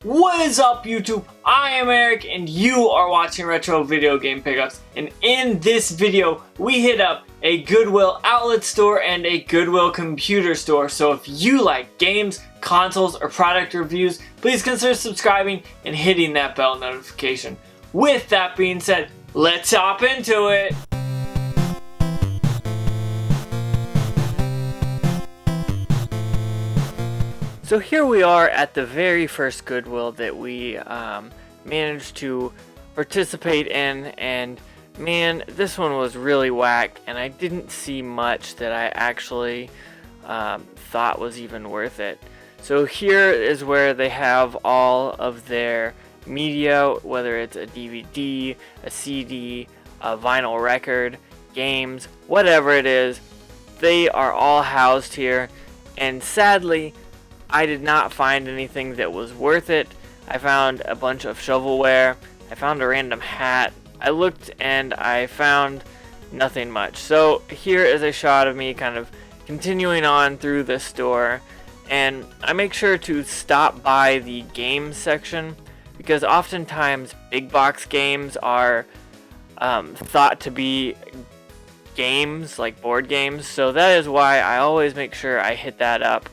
What is up, YouTube? I am Eric and you are watching Retro Video Game Pickups, and in this video we hit up a Goodwill Outlet store and a Goodwill Computer Store. So if you like games, consoles, or product reviews, please consider subscribing and hitting that bell notification. With that being said, let's hop into it! So here we are at the very first Goodwill that we managed to participate in, and man, this one was really whack, and I didn't see much that I actually thought was even worth it. So here is where they have all of their media, whether it's a DVD, a CD, a vinyl record, games, whatever it is, they are all housed here, and sadly, I did not find anything that was worth it. I found a bunch of shovelware. I found a random hat. I looked and I found nothing much. So here is a shot of me kind of continuing on through the store. And I make sure to stop by the games section because oftentimes big box games are thought to be games, like board games. So that is why I always make sure I hit that up.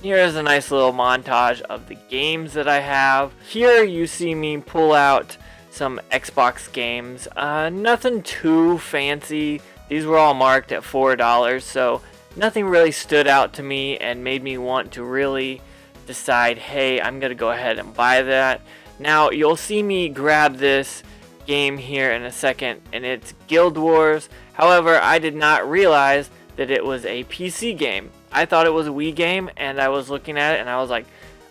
Here is a nice little montage of the games that I have. Here you see me pull out some Xbox games. Nothing too fancy. These were all marked at $4, so nothing really stood out to me and made me want to really decide, hey, I'm going to go ahead and buy that. Now, you'll see me grab this game here in a second, and it's Guild Wars. However, I did not realize that it was a PC game. I thought it was a Wii game, and I was looking at it and I was like,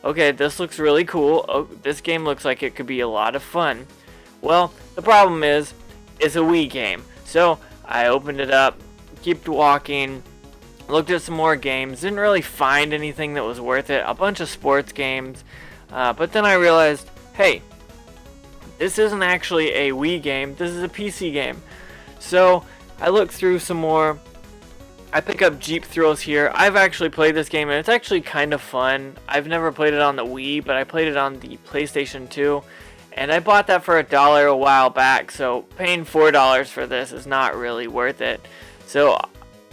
okay, this looks really cool. Oh, this game looks like it could be a lot of fun. Well, the problem is, it's a Wii game. So I opened it up, kept walking, looked at some more games, didn't really find anything that was worth it. A bunch of sports games, but then I realized, hey, this isn't actually a Wii game, this is a PC game. So I looked through some more. I pick up Jeep Thrills here. I've actually played this game and it's actually kind of fun. I've never played it on the Wii, but I played it on the PlayStation 2. And I bought that for $1 a while back, so paying $4 for this is not really worth it. So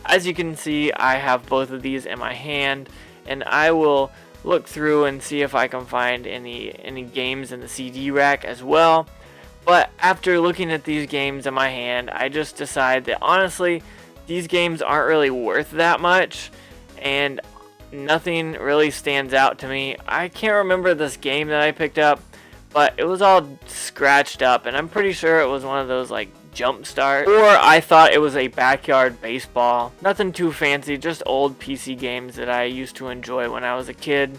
as you can see, I have both of these in my hand, and I will look through and see if I can find any games in the CD rack as well. But after looking at these games in my hand, I just decide that honestly, these games aren't really worth that much, and nothing really stands out to me. I can't remember this game that I picked up, but it was all scratched up, and I'm pretty sure it was one of those like jump start, or I thought it was a backyard baseball. Nothing too fancy, just old PC games that I used to enjoy when I was a kid.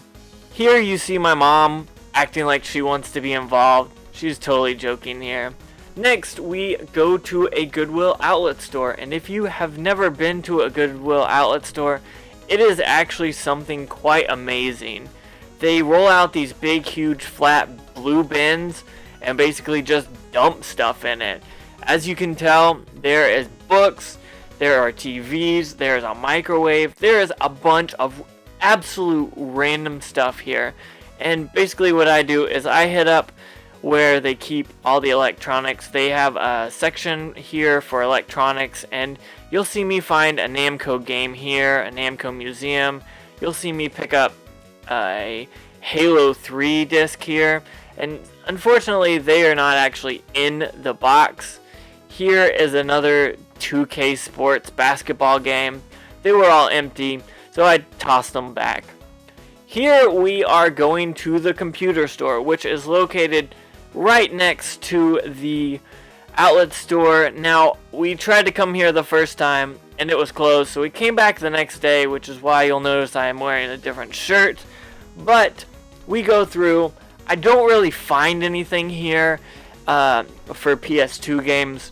Here you see my mom acting like she wants to be involved. She's totally joking here. Next, we go to a Goodwill Outlet store, and if you have never been to a Goodwill Outlet store, it is actually something quite amazing. They roll out these big, huge, flat blue bins and basically just dump stuff in it. As you can tell, there is books, there are TVs, there's a microwave, there is a bunch of absolute random stuff here. And basically what I do is I hit up where they keep all the electronics. They have a section here for electronics, and you'll see me find a Namco game here, a Namco museum. You'll see me pick up a Halo 3 disc here, and unfortunately they are not actually in the box. Here is another 2K Sports basketball game. They were all empty, so I tossed them back. Here we are going to the computer store, which is located right next to the outlet store. Now, we tried to come here the first time and it was closed, so we came back the next day, which is why you'll notice I am wearing a different shirt. But we go through. I don't really find anything here for PS2 games.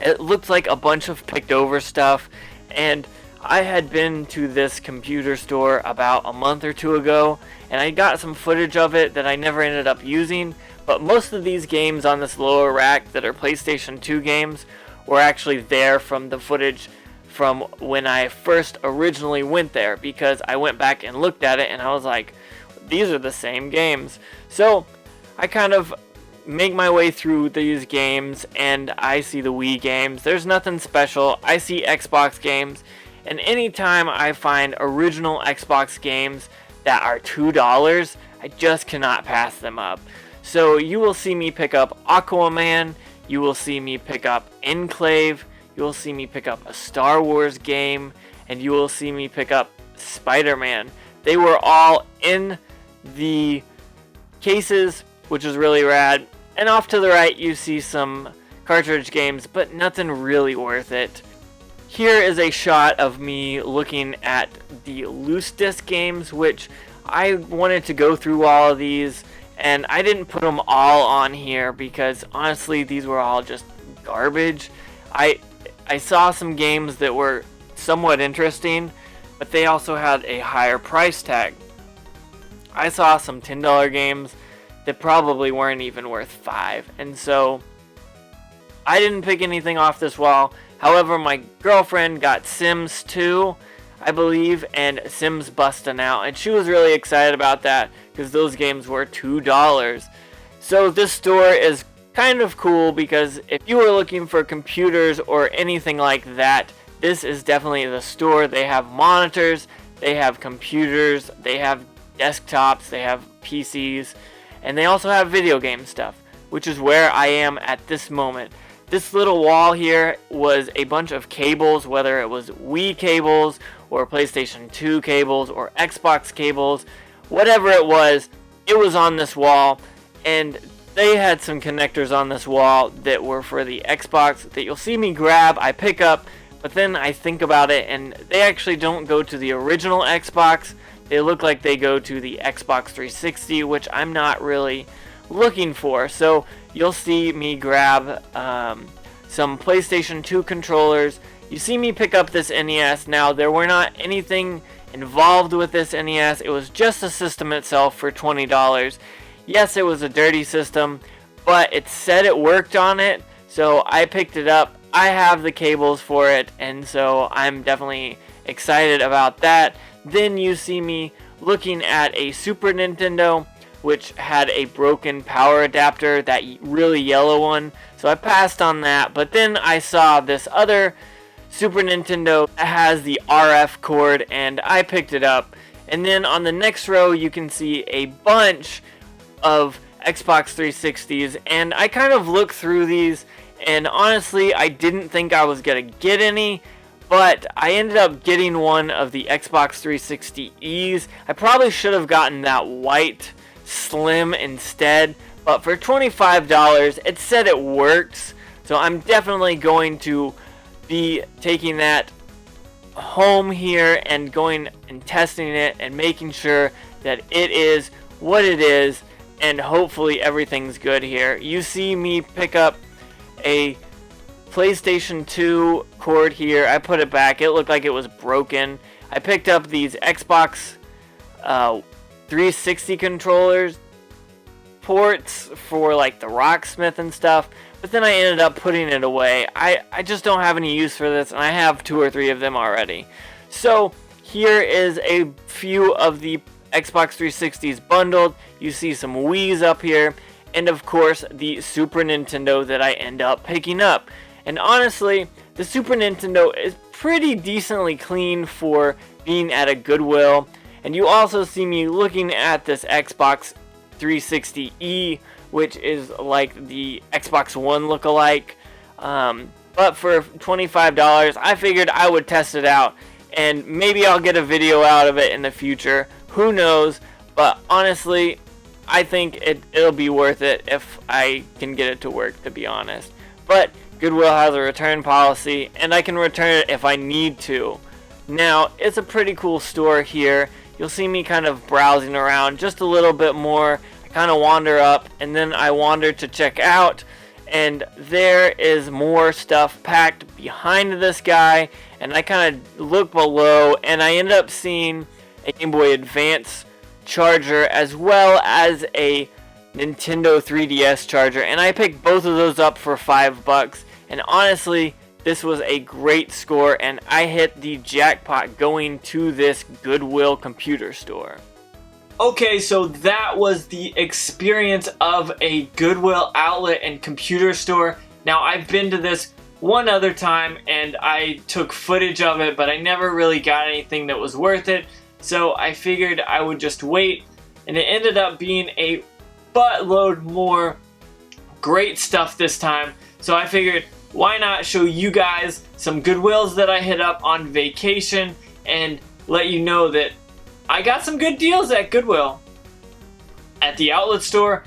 It looks like a bunch of picked over stuff, and I had been to this computer store about a month or two ago, and I got some footage of it that I never ended up using. But most of these games on this lower rack that are PlayStation 2 games were actually there from the footage from when I first originally went there, because I went back and looked at it and I was like, these are the same games. So I kind of make my way through these games, and I see the Wii games. There's nothing special. I see Xbox games, and anytime I find original Xbox games that are $2, I just cannot pass them up. So you will see me pick up Aquaman, you will see me pick up Enclave, you will see me pick up a Star Wars game, and you will see me pick up Spider-Man. They were all in the cases, which is really rad. And off to the right you see some cartridge games, but nothing really worth it. Here is a shot of me looking at the loose disc games, which I wanted to go through all of these, and I didn't put them all on here because honestly these were all just garbage. I saw some games that were somewhat interesting, but they also had a higher price tag. I saw some $10 games that probably weren't even worth $5, and so I didn't pick anything off this wall. However, my girlfriend got Sims 2, I believe, and Sims Bustin' Out, and she was really excited about that because those games were $2. So this store is kind of cool because if you were looking for computers or anything like that, this is definitely the store. They have monitors, they have computers, they have desktops, they have PCs, and they also have video game stuff, which is where I am at this moment. This little wall here was a bunch of cables, whether it was Wii cables or PlayStation 2 cables or Xbox cables, whatever it was on this wall, and they had some connectors on this wall that were for the Xbox that you'll see me grab, I pick up, but then I think about it and they actually don't go to the original Xbox. They look like they go to the Xbox 360, which I'm not really looking for. So you'll see me grab some PlayStation 2 controllers. You see me pick up this NES. Now, there were not anything involved with this NES. It was just the system itself for $20. Yes, it was a dirty system, but it said it worked on it, so I picked it up. I have the cables for it, and so I'm definitely excited about that. Then you see me looking at a Super Nintendo, which had a broken power adapter, that really yellow one, so I passed on that. But then I saw this other Super Nintendo that has the RF cord, and I picked it up. And then on the next row you can see a bunch of Xbox 360s, and I kind of looked through these, and honestly I didn't think I was gonna get any, but I ended up getting one of the Xbox 360Es. I probably should have gotten that white Slim instead, but for $25 it said it works, so I'm definitely going to be taking that home here and going and testing it and making sure that it is what it is, and hopefully everything's good here. You see me pick up a PlayStation 2 cord here. I put it back. It looked like it was broken. I picked up these Xbox 360 controllers ports for like the Rocksmith and stuff, but then I ended up putting it away. I just don't have any use for this, and I have 2 or 3 of them already. So here is a few of the Xbox 360s bundled. You see some Wii's up here, and of course the Super Nintendo that I end up picking up. And honestly, the Super Nintendo is pretty decently clean for being at a Goodwill. And you also see me looking at this Xbox 360E, which is like the Xbox One lookalike. But for $25, I figured I would test it out, and maybe I'll get a video out of it in the future. Who knows? But honestly, I think it'll be worth it if I can get it to work, to be honest. But Goodwill has a return policy, and I can return it if I need to. Now, it's a pretty cool store here. You'll see me kind of browsing around just a little bit more. I kind of wander up, and then I wander to check out, and there is more stuff packed behind this guy, and I kind of look below, and I end up seeing a Game Boy Advance charger as well as a Nintendo 3DS charger, and I picked both of those up for $5. And honestly, this was a great score, and I hit the jackpot going to this Goodwill Computer Store. Okay, so that was the experience of a Goodwill Outlet and computer store. Now, I've been to this one other time and I took footage of it, but I never really got anything that was worth it. So I figured I would just wait, and it ended up being a buttload more great stuff this time. So I figured, why not show you guys some Goodwills that I hit up on vacation and let you know that I got some good deals at Goodwill. At the outlet store,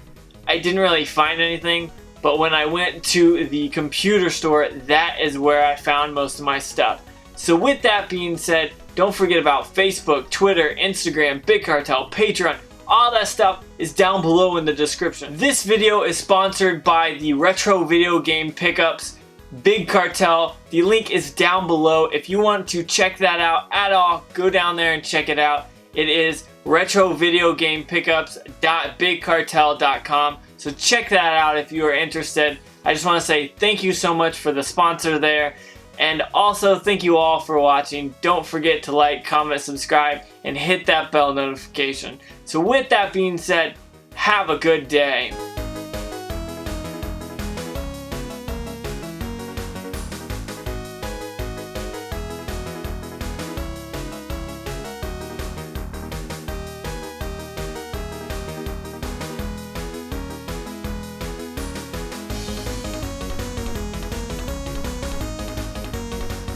I didn't really find anything, but when I went to the computer store, that is where I found most of my stuff. So with that being said, don't forget about Facebook, Twitter, Instagram, Big Cartel, Patreon. All that stuff is down below in the description. This video is sponsored by the retro video game pickups, Big Cartel. The link is down below. If you want to check that out at all, go down there and check it out. It is retrovideogamepickups.bigcartel.com. So check that out if you are interested. I just want to say thank you so much for the sponsor there. And also thank you all for watching. Don't forget to like, comment, subscribe, and hit that bell notification. So with that being said, have a good day.